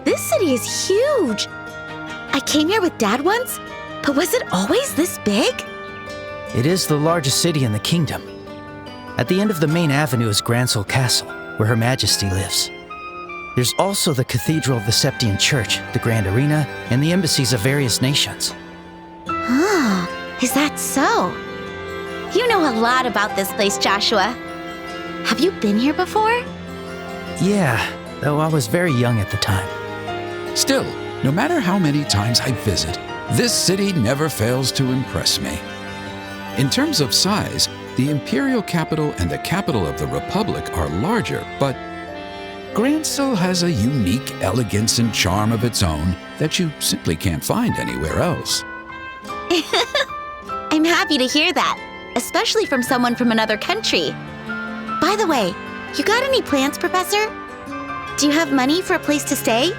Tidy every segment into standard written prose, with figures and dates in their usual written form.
This city is huge. I came here with Dad once, but was it always this big? It is the largest city in the kingdom. At the end of the main avenue is Grancel Castle, where Her Majesty lives. There's also the Cathedral of the Septian Church, the Grand Arena, and the embassies of various nations. Is that so? You know a lot about this place, Joshua. Have you been here before? Yeah, though I was very young at the time. Still, no matter how many times I visit, this city never fails to impress me. In terms of size, the imperial capital and the capital of the Republic are larger, but Grancel has a unique elegance and charm of its own that you simply can't find anywhere else. I'm happy to hear that, especially from someone from another country. By the way, you got any plans, Professor? Do you have money for a place to stay?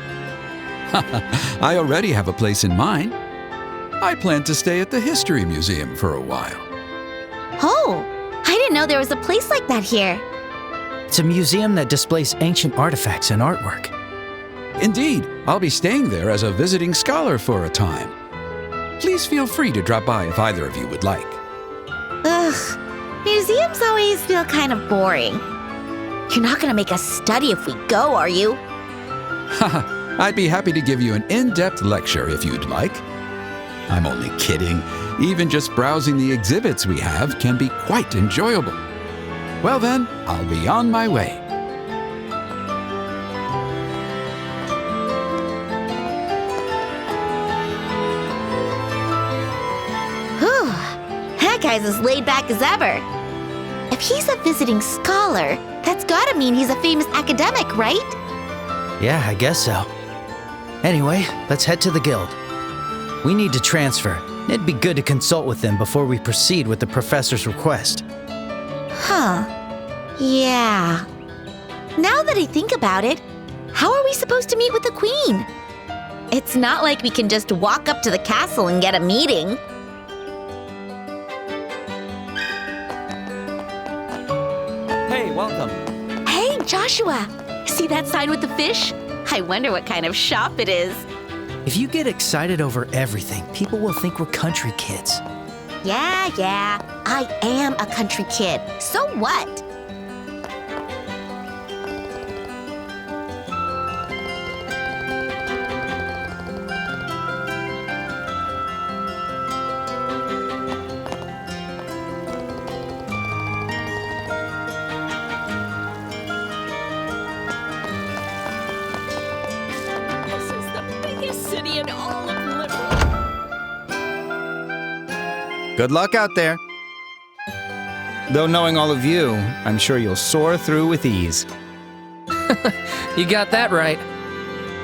I already have a place in mind. I plan to stay at the History Museum for a while. Oh, I didn't know there was a place like that here. It's a museum that displays ancient artifacts and artwork. Indeed, I'll be staying there as a visiting scholar for a time. Please feel free to drop by if either of you would like. Ugh, museums always feel kind of boring. You're not gonna make us study if we go, are you? Haha, I'd be happy to give you an in-depth lecture if you'd like. I'm only kidding. Even just browsing the exhibits we have can be quite enjoyable. Well then, I'll be on my way. Whew, that guy's as laid back as ever. If he's a visiting scholar, that's gotta mean he's a famous academic, right? Yeah, I guess so. Anyway, let's head to the guild. We need to transfer. It'd be good to consult with them before we proceed with the professor's request. Huh. Yeah. Now that I think about it, how are we supposed to meet with the queen? It's not like we can just walk up to the castle and get a meeting. Hey, welcome. Hey, Joshua! See that sign with the fish? I wonder what kind of shop it is. If you get excited over everything, people will think we're country kids. Yeah, I am a country kid. So what? This is the biggest city in all of Liberal. Good luck out there. Though knowing all of you, I'm sure you'll soar through with ease. You got that right.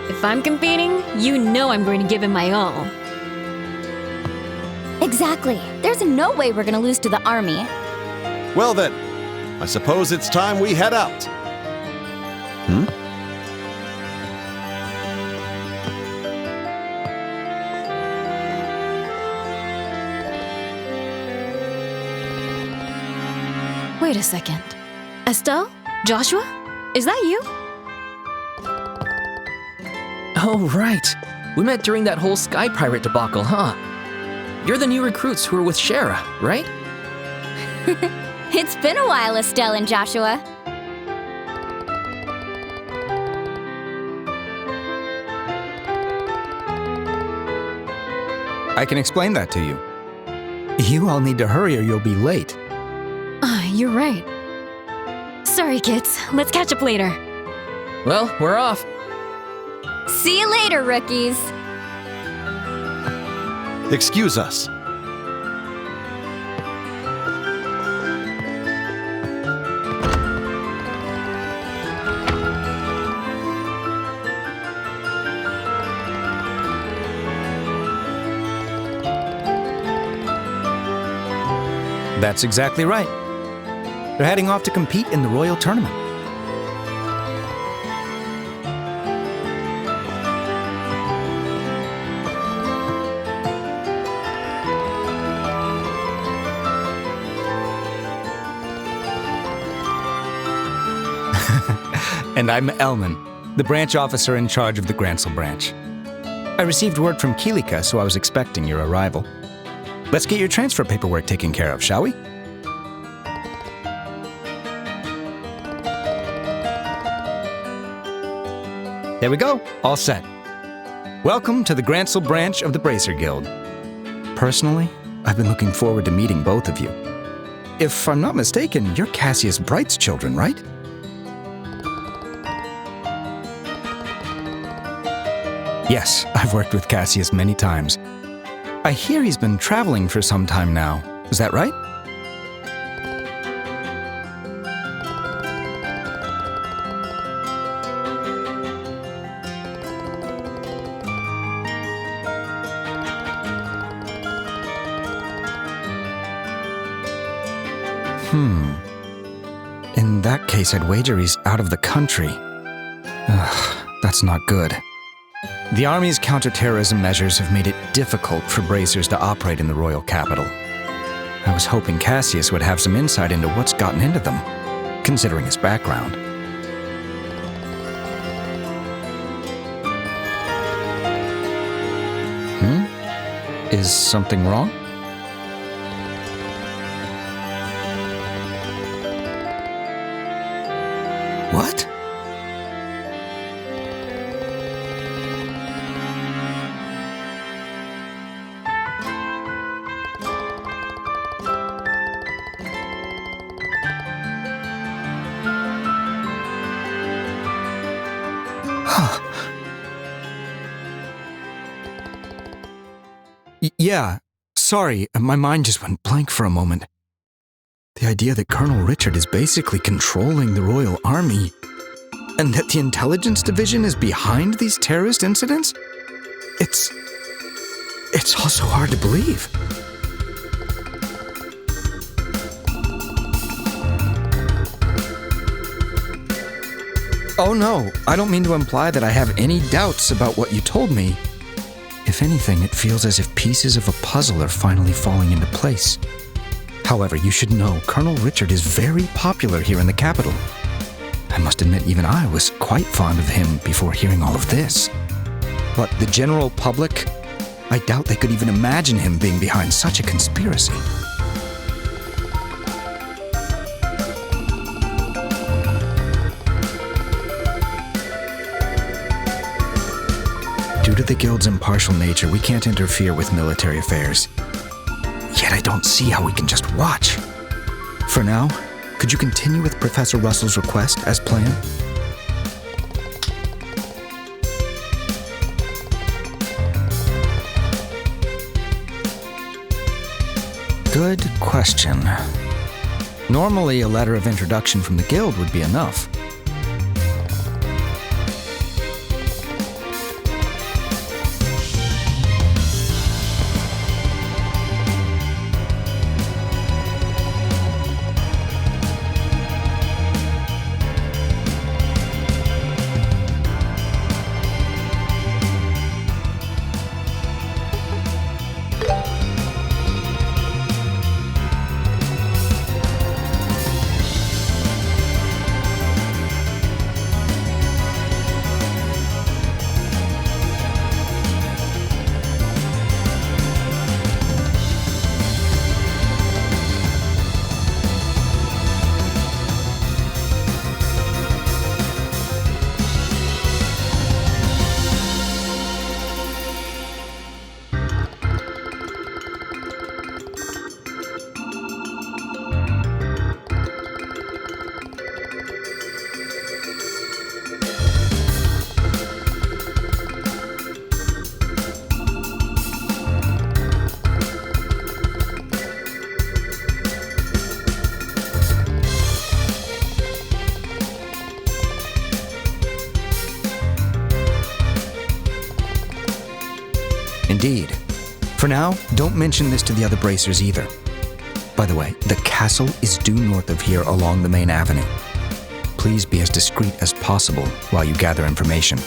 If I'm competing, you know I'm going to give him my all. Exactly. There's no way we're gonna lose to the army. Well then, I suppose it's time we head out. Wait a second. Estelle? Joshua? Is that you? Oh, right. We met during that whole Sky Pirate debacle, huh? You're the new recruits who were with Shara, right? It's been a while, Estelle and Joshua. I can explain that to you. You all need to hurry or you'll be late. You're right. Sorry, kids. Let's catch up later. Well, we're off. See you later, rookies. Excuse us. That's exactly right. They're heading off to compete in the Royal Tournament. And I'm Elman. the branch officer in charge of the Grancel branch. I received word from Kilika, so I was expecting your arrival. Let's get your transfer paperwork taken care of, shall we? There we go, all set. Welcome to the Grancel branch of the Bracer Guild. Personally, I've been looking forward to meeting both of you. If I'm not mistaken, you're Cassius Bright's children, right? Yes, I've worked with Cassius many times. I hear he's been traveling for some time now. Is that right? In that case, I'd wager he's out of the country. Ugh, that's not good. The Army's counterterrorism measures have made it difficult for bracers to operate in the royal capital. I was hoping Cassius would have some insight into what's gotten into them, considering his background. Is something wrong? What? Yeah, sorry, my mind just went blank for a moment. The idea that Colonel Richard is basically controlling the Royal Army, and that the Intelligence Division is behind these terrorist incidents? It's all so hard to believe. Oh no, I don't mean to imply that I have any doubts about what you told me. If anything, it feels as if pieces of a puzzle are finally falling into place. However, you should know Colonel Richard is very popular here in the capital. I must admit, even I was quite fond of him before hearing all of this. But the general public, I doubt they could even imagine him being behind such a conspiracy. Due to the Guild's impartial nature, we can't interfere with military affairs. Yet I don't see how we can just watch. For now, could you continue with Professor Russell's request as planned? Good question. Normally, a letter of introduction from the Guild would be enough. Indeed. For now, don't mention this to the other bracers either. By the way, the castle is due north of here along the main avenue. Please be as discreet as possible while you gather information.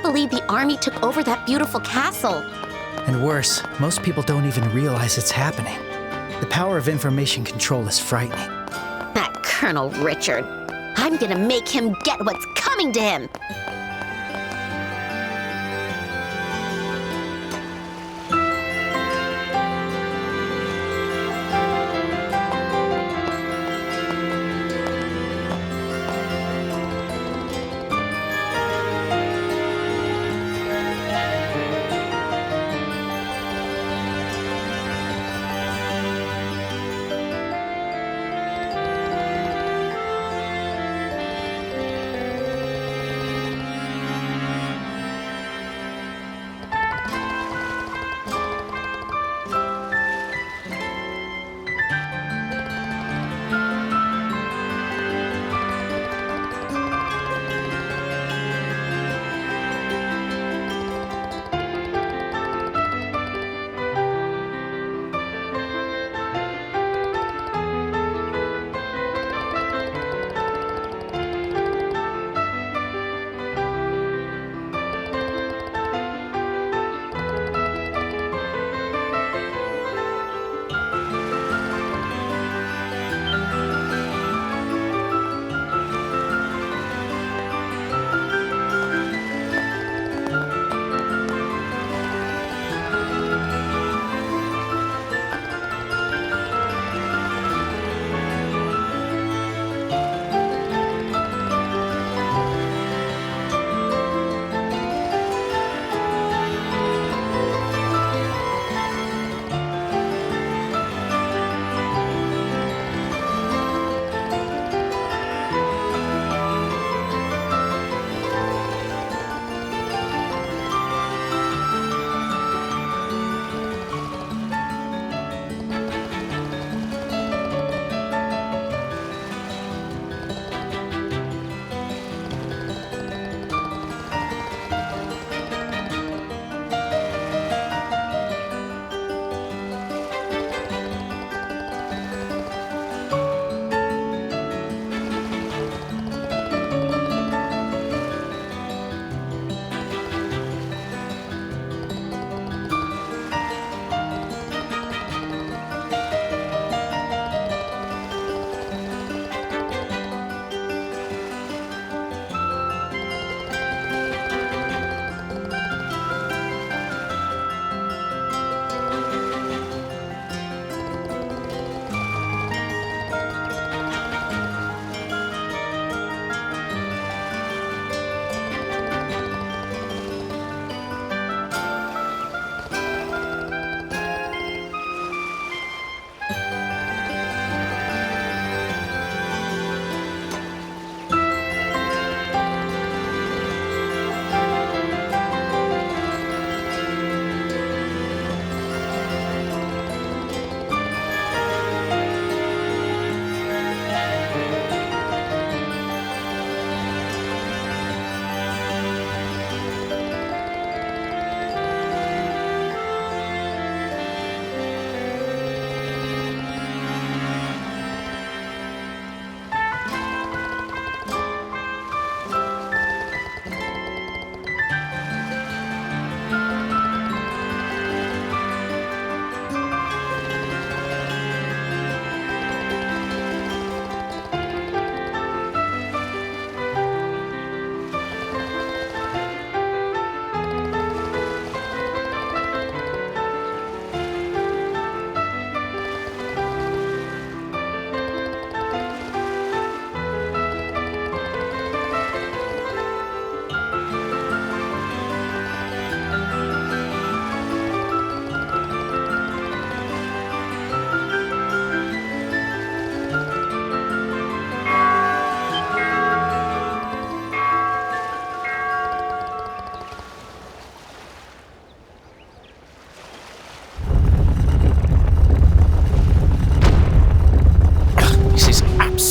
can't believe the army took over that beautiful castle. And worse, most people don't even realize it's happening. The power of information control is frightening. That Colonel Richard. I'm gonna make him get what's coming to him.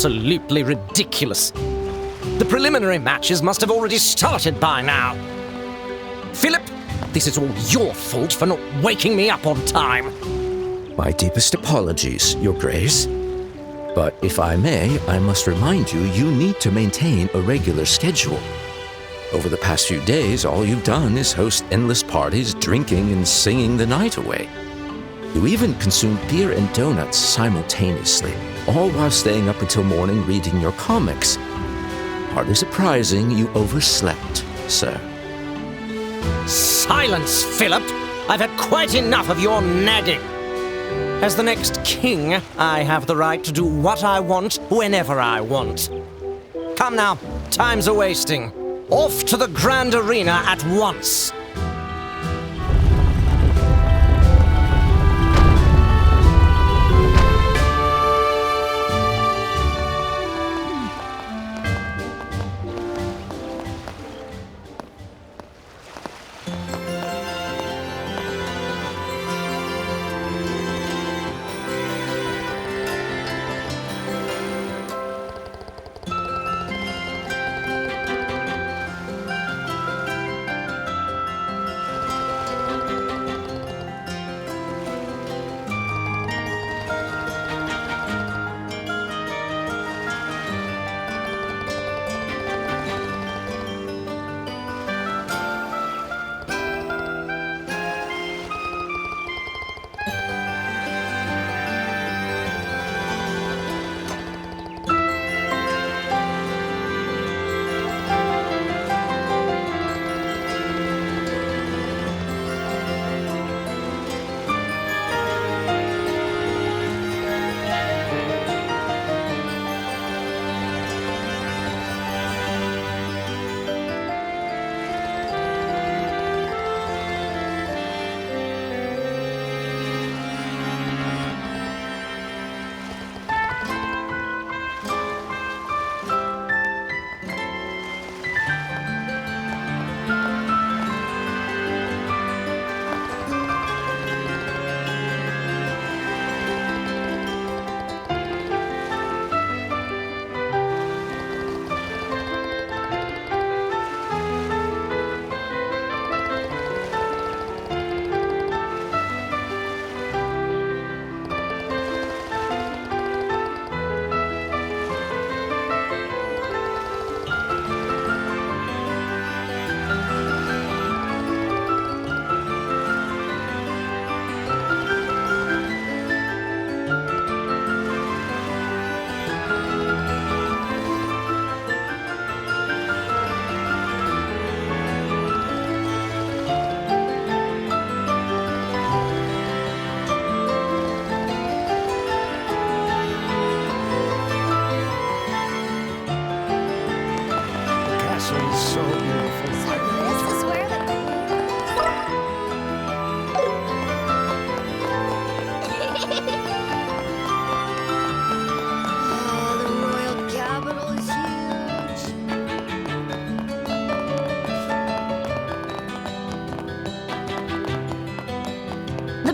absolutely ridiculous. The preliminary matches must have already started by now. Philip, this is all your fault for not waking me up on time. My deepest apologies, Your Grace. But if I may, I must remind you, you need to maintain a regular schedule. Over the past few days, all you've done is host endless parties, drinking and singing the night away. You even consumed beer and donuts simultaneously, all while staying up until morning reading your comics. Hardly surprising you overslept, sir. Silence, Philip! I've had quite enough of your nagging. As the next king, I have the right to do what I want, whenever I want. Come now, time's a-wasting. Off to the Grand Arena at once.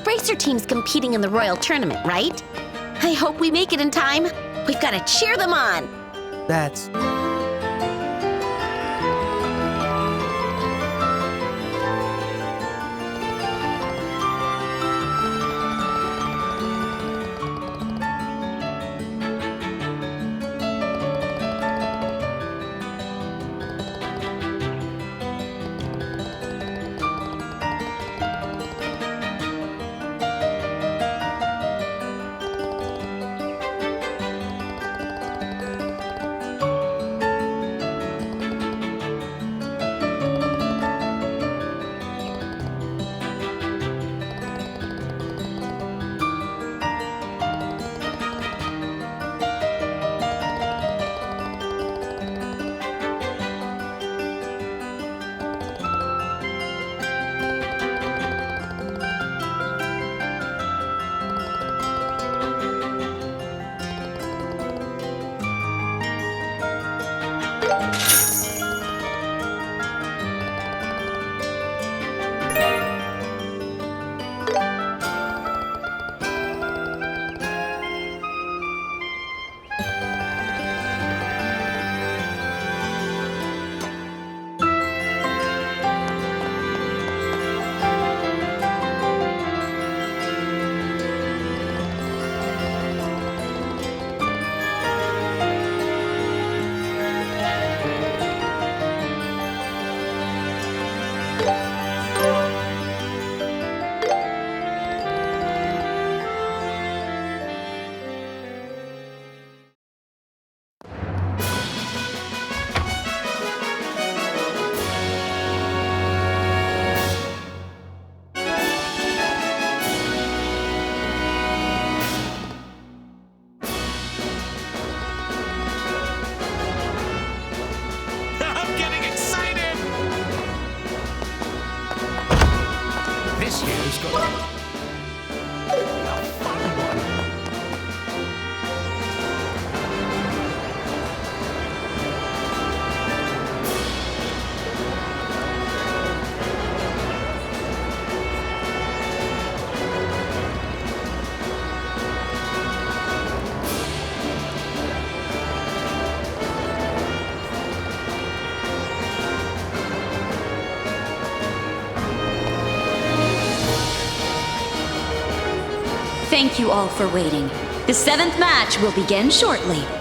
Bracer team's competing in the Royal Tournament, right? I hope we make it in time. We've got to cheer them on. That's... Thank you all for waiting. The 7th match will begin shortly.